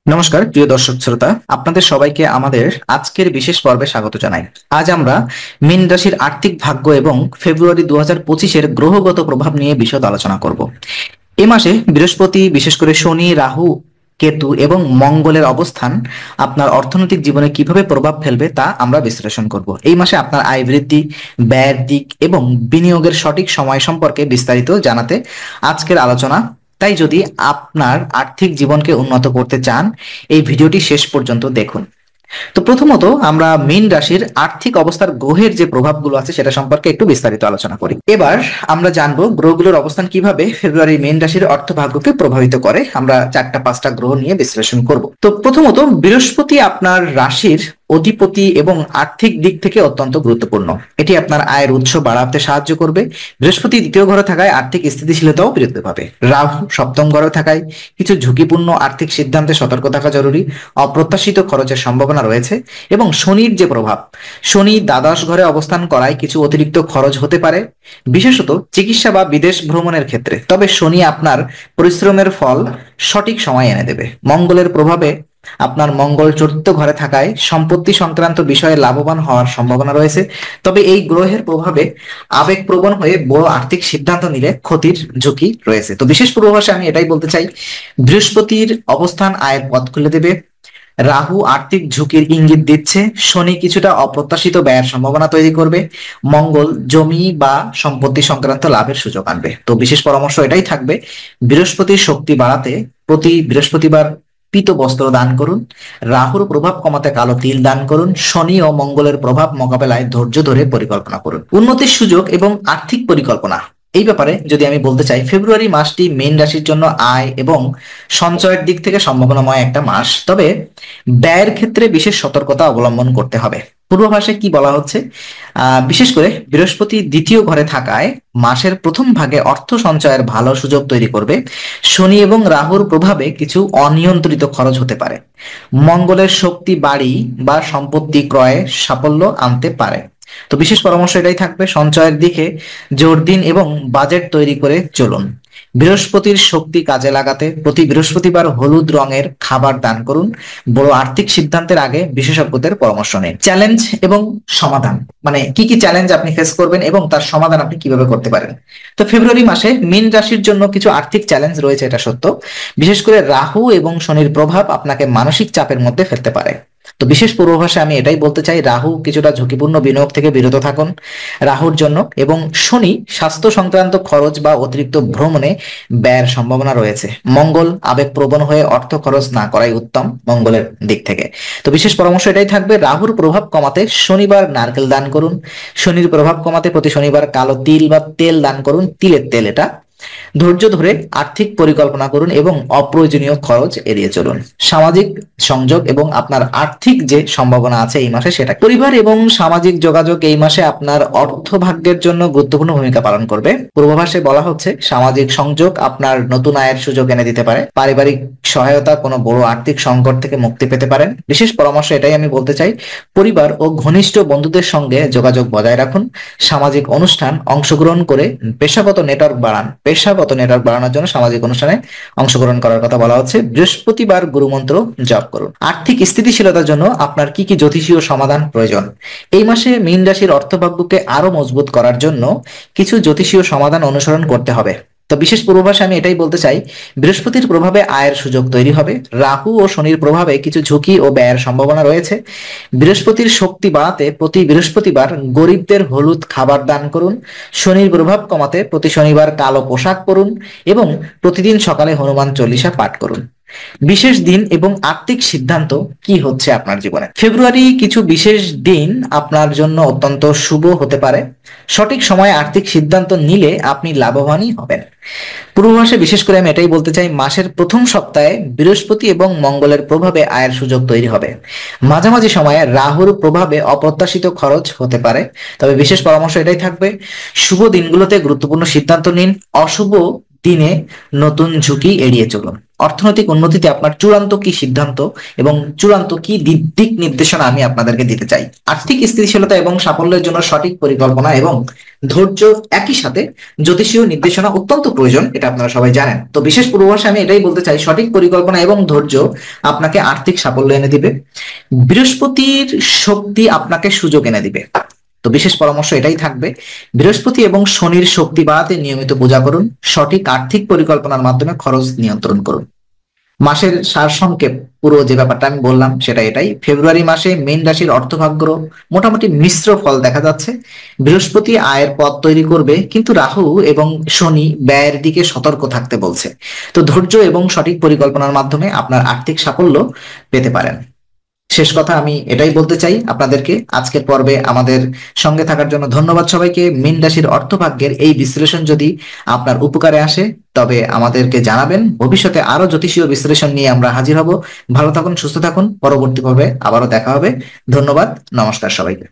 নমস্কার প্রিয় দর্শক শ্রোতা, আপনাদের সবাইকে আমাদের আজকের বিশেষ পর্বে স্বাগত জানাই। আজ আমরা মীন রাশির আর্থিক ভাগ্য এবং ফেব্রুয়ারি 2025-এর গ্রহগত প্রভাব নিয়ে বিশদ আলোচনা করব। এ মাসে বৃহস্পতি, বিশেষ করে শনি, রাহু, কেতু এবং মঙ্গলের অবস্থান আপনার অর্থনৈতিক জীবনে কিভাবে প্রভাব ফেলবে তা আমরা বিশ্লেষণ করব। এই মাসে আপনার আয় বৃদ্ধি, ব্যয়ের দিক এবং বিনিয়োগের সঠিক সময় সম্পর্কে বিস্তারিত জানাতে আজকের আলোচনা। তাই যদি আপনার আর্থিক জীবনকে উন্নত করতে চান, এই ভিডিওটি শেষ পর্যন্ত দেখুন। তো প্রথমত আমরা মীন রাশির আর্থিক অবস্থার গ্রহের যে প্রভাবগুলো আছে সেটা সম্পর্কে একটু বিস্তারিত আলোচনা করি। এবার আমরা জানবো গ্রহগুলোর অবস্থান কিভাবে ফেব্রুয়ারি মীন রাশির অর্থভাগ্যকে প্রভাবিত করে। আমরা 4-5টা গ্রহ নিয়ে বিশ্লেষণ করব। তো প্রথমত বৃহস্পতি আপনার রাশির অধিপতি এবং আর্থিক দিক থেকে অত্যন্ত গুরুত্বপূর্ণ। এটি আপনার আয়ের উৎস বাড়াতে সাহায্য করবে। বৃহস্পতি দ্বিতীয় ঘরে থাকায় আর্থিক স্থিতিশীলতাও বৃদ্ধি পাবে। রাহু সপ্তম ঘরে থাকায় কিছু ঝুঁকিপূর্ণ আর্থিক সিদ্ধান্তে সতর্ক থাকা জরুরি। অপ্রত্যাশিত খরচের সম্ভাবনা রয়েছে। এবং শনির যে প্রভাব, শনি দ্বাদশ ঘরে অবস্থান করায় কিছু অতিরিক্ত খরচ হতে পারে, বিশেষত চিকিৎসা বা বিদেশ ভ্রমণের ক্ষেত্রে। তবে শনি আপনার পরিশ্রমের ফল সঠিক সময় এনে দেবে। মঙ্গলের প্রভাবে আপনার মঙ্গল চতুর্থ ঘরে থাকায় সম্পত্তি সংক্রান্ত বিষয়ে লাভবান হওয়ার সম্ভাবনা রয়েছে। তবে এই গ্রহের প্রভাবে আবেগপ্রবণ হয়ে বড় আর্থিক সিদ্ধান্ত নিলে ক্ষতির ঝুঁকি রয়েছে। তো বিশেষ পূর্বাভাসে আমি এটাই বলতে চাই, বৃহস্পতির অবস্থান আয়ের পথ খুলে দেবে। রাহু আর্থিক ঝুঁকির ইঙ্গিত দিচ্ছে। শনি কিছুটা অপ্রত্যাশিত ব্যয়ের সম্ভাবনা তৈরি করবে। মঙ্গল জমি বা সম্পত্তি সংক্রান্ত লাভের সুযোগ আনবে। তো বিশেষ পরামর্শ এটাই থাকবে, বৃহস্পতির শক্তি বাড়াতে প্রতি বৃহস্পতিবার পীত বস্ত্র দান করুন। রাহুর প্রভাব কমাতে কালো তিল দান করুন। শনি ও মঙ্গলের প্রভাব মোকাবেলায় ধৈর্য ধরে পরিকল্পনা করুন। উন্নতির সুযোগ এবং আর্থিক পরিকল্পনা, এই ব্যাপারে যদি আমি বলতে চাই, ফেব্রুয়ারি মাসটি মীন রাশির জন্য আয় এবং সঞ্চয়ের দিক থেকে সম্ভাবনাময় একটা মাস। তবে ব্যয়ের ক্ষেত্রে বিশেষ সতর্কতা অবলম্বন করতে হবে। পূর্বাভাসে কি বলা হচ্ছে, বিশেষ করে বৃহস্পতি দ্বিতীয় ঘরে থাকায় মাসের প্রথম ভাগে অর্থ সঞ্চয়ের ভালো সুযোগ তৈরি করবে। শনি এবং রাহুর প্রভাবে কিছু অনিয়ন্ত্রিত খরচ হতে পারে। মঙ্গলের শক্তি বাড়ি বা সম্পত্তি ক্রয়ে সাফল্য আনতে পারে। তো বিশেষ পরামর্শ এটাই থাকবে, সঞ্চয়ের দিকে জোর দিন এবং বাজেট তৈরি করে চলুন। বৃহস্পতির শক্তি কাজে লাগাতে প্রতি বৃহস্পতিবার হলুদ রঙের খাবার দান করুন। বড় আর্থিক সিদ্ধান্তের আগে বিশেষজ্ঞদের পরামর্শ নিন। চ্যালেঞ্জ এবং সমাধান, মানে কি কি চ্যালেঞ্জ আপনি ফেস করবেন এবং তার সমাধান আপনি কিভাবে করতে পারেন। তো ফেব্রুয়ারি মাসে মীন রাশির জন্য কিছু আর্থিক চ্যালেঞ্জ রয়েছে, এটা সত্য। বিশেষ করে রাহু এবং শনির প্রভাব আপনাকে মানসিক চাপের মধ্যে ফেলতে পারে। তো বিশেষ পূর্বাভাসে আমি এটাই বলতে চাই, রাহু কিছুটা ঝুঁকিপূর্ণ বিনিয়োগ থেকে বিরত থাকুন রাহুর জন্য। এবং শনি স্বাস্থ্য সংক্রান্ত খরচ বা অতিরিক্ত ভ্রমণে ব্যয়ের সম্ভাবনা রয়েছে। মঙ্গল আবেগপ্রবণ হয়ে অর্থ খরচ না করাই উত্তম মঙ্গলের দিক থেকে। তো বিশেষ পরামর্শ এটাই থাকবে, রাহুর প্রভাব কমাতে শনিবার নারকেল দান করুন। শনির প্রভাব কমাতে প্রতি শনিবার কালো তিল বা তেল দান করুন, তিলের তেল এটা। ধৈর্য ধরে আর্থিক পরিকল্পনা করুন এবং অপ্রয়োজনীয় খরচ এড়িয়ে চলুন। সামাজিক সংযোগ এবং আপনার আর্থিক যে সম্ভাবনা আছে এই মাসে, সেটা পরিবার এবং সামাজিক যোগাযোগ এই মাসে আপনার অর্থভাগ্যের জন্য গুরুত্বপূর্ণ ভূমিকা পালন করবে। পূর্বাভাসে বলা হচ্ছে, সামাজিক সংযোগ আপনার নতুন আয়ের সুযোগ এনে দিতে পারে। পারিবারিক সহায়তা কোনো বড় আর্থিক সংকট থেকে মুক্তি পেতে পারেন। বিশেষ পরামর্শ এটাই আমি বলতে চাই, পরিবার ও ঘনিষ্ঠ বন্ধুদের সঙ্গে যোগাযোগ বজায় রাখুন। সামাজিক অনুষ্ঠান অংশগ্রহণ করে পেশাগত নেটওয়ার্ক বাড়ানোর জন্য সামাজিক অনুষ্ঠানে অংশগ্রহণ করার কথা বলা হচ্ছে। বৃহস্পতিবার গুরুমন্ত্র জপ করুন। আর্থিক স্থিতিশীলতার জন্য আপনার কি কি জ্যোতিষীয় সমাধান প্রয়োজন। এই মাসে মীন রাশির অর্থভাগ্যকে আরো মজবুত করার জন্য কিছু জ্যোতিষীয় সমাধান অনুসরণ করতে হবে। তো বিশেষ পূর্বাভাসে আমি এটাই বলতে চাই, বৃহস্পতির প্রভাবে আয়ের সুযোগ তৈরি হবে। রাহু ও শনির প্রভাবে কিছু ঝুঁকি ও ব্যয়ের সম্ভাবনা রয়েছে। বৃহস্পতির শক্তি বাড়াতে প্রতি বৃহস্পতিবার গরিবদের হলুদ খাবার দান করুন। শনির প্রভাব কমাতে প্রতি শনিবার কালো পোশাক পরুন এবং প্রতিদিন সকালে হনুমান চল্লিশা পাঠ করুন। বিশেষ দিন এবং আর্থিক সিদ্ধান্ত কি হচ্ছে আপনার জীবনে। ফেব্রুয়ারি কিছু বিশেষ দিন আপনার জন্য অত্যন্ত শুভ হতে পারে। সঠিক সময়ে আর্থিক সিদ্ধান্ত নিলে আপনি লাভবানই হবেন। পূর্বাভাসে বিশেষ করে আমি এটাই বলতে চাই, মাসের প্রথম সপ্তাহে বৃহস্পতি এবং মঙ্গলের প্রভাবে আয়ের সুযোগ তৈরি হবে। মাঝামাঝি সময়ে রাহুর প্রভাবে অপ্রত্যাশিত খরচ হতে পারে। তবে বিশেষ পরামর্শ এটাই থাকবে, শুভ দিনগুলোতে গুরুত্বপূর্ণ সিদ্ধান্ত নিন। অশুভ দিনে নতুন ঝুঁকি এড়িয়ে চলুন। অর্থনৈতিক উন্নতিতে আপনার চূড়ান্ত কি সিদ্ধান্ত এবং চূড়ান্ত কি দিক নির্দেশনা আমি আপনাদেরকে দিতে চাই। আর্থিক স্থিতিশীলতা এবং সাফল্যের জন্য সঠিক পরিকল্পনা এবং ধৈর্য, একই সাথে জ্যোতিষীয় নির্দেশনা অত্যন্ত প্রয়োজন, এটা আপনারা সবাই জানেন। তো বিশেষ পূর্বাভাসে আমি এটাই বলতে চাই, সঠিক পরিকল্পনা এবং ধৈর্য আপনাকে আর্থিক সাফল্য এনে দিবে। বৃহস্পতির শক্তি আপনাকে সুযোগ এনে দিবে। তো বিশেষ পরামর্শ এটাই থাকবে, বৃহস্পতি এবং শনির শক্তি বাড়াতে নিয়মিত পূজা করুন, সঠিক আর্থিক পরিকল্পনার মাধ্যমে খরচ নিয়ন্ত্রণ করুন। মাসের সারসংক্ষেপ, পুরো যে ব্যাপারটা আমি বললাম সেটা এটাই। ফেব্রুয়ারি মাসে মীন রাশির অর্থভাগ্য মোটামুটি মিশ্র ফল দেখা যাচ্ছে। বৃহস্পতি আয়ের পথ তৈরি করবে, কিন্তু রাহু এবং শনি ব্যয়ের দিকে সতর্ক থাকতে বলছে। তো ধৈর্য এবং সঠিক পরিকল্পনার মাধ্যমে আপনার আর্থিক সাফল্য পেতে পারেন। শেষ কথা আমি এটাই বলতে চাই আপনাদেরকে, আজকের পর্বে আমাদের সঙ্গে থাকার জন্য ধন্যবাদ সবাইকে। মীন রাশির অর্থভাগ্যের এই বিশ্লেষণ যদি আপনার উপকারে আসে তবে আমাদেরকে জানাবেন। ভবিষ্যতে আরো জ্যোতিষীয় বিশ্লেষণ নিয়ে আমরা হাজির হব। ভালো থাকুন, সুস্থ থাকুন। পরবর্তী পর্বে আবারও দেখা হবে। ধন্যবাদ, নমস্কার সবাইকে।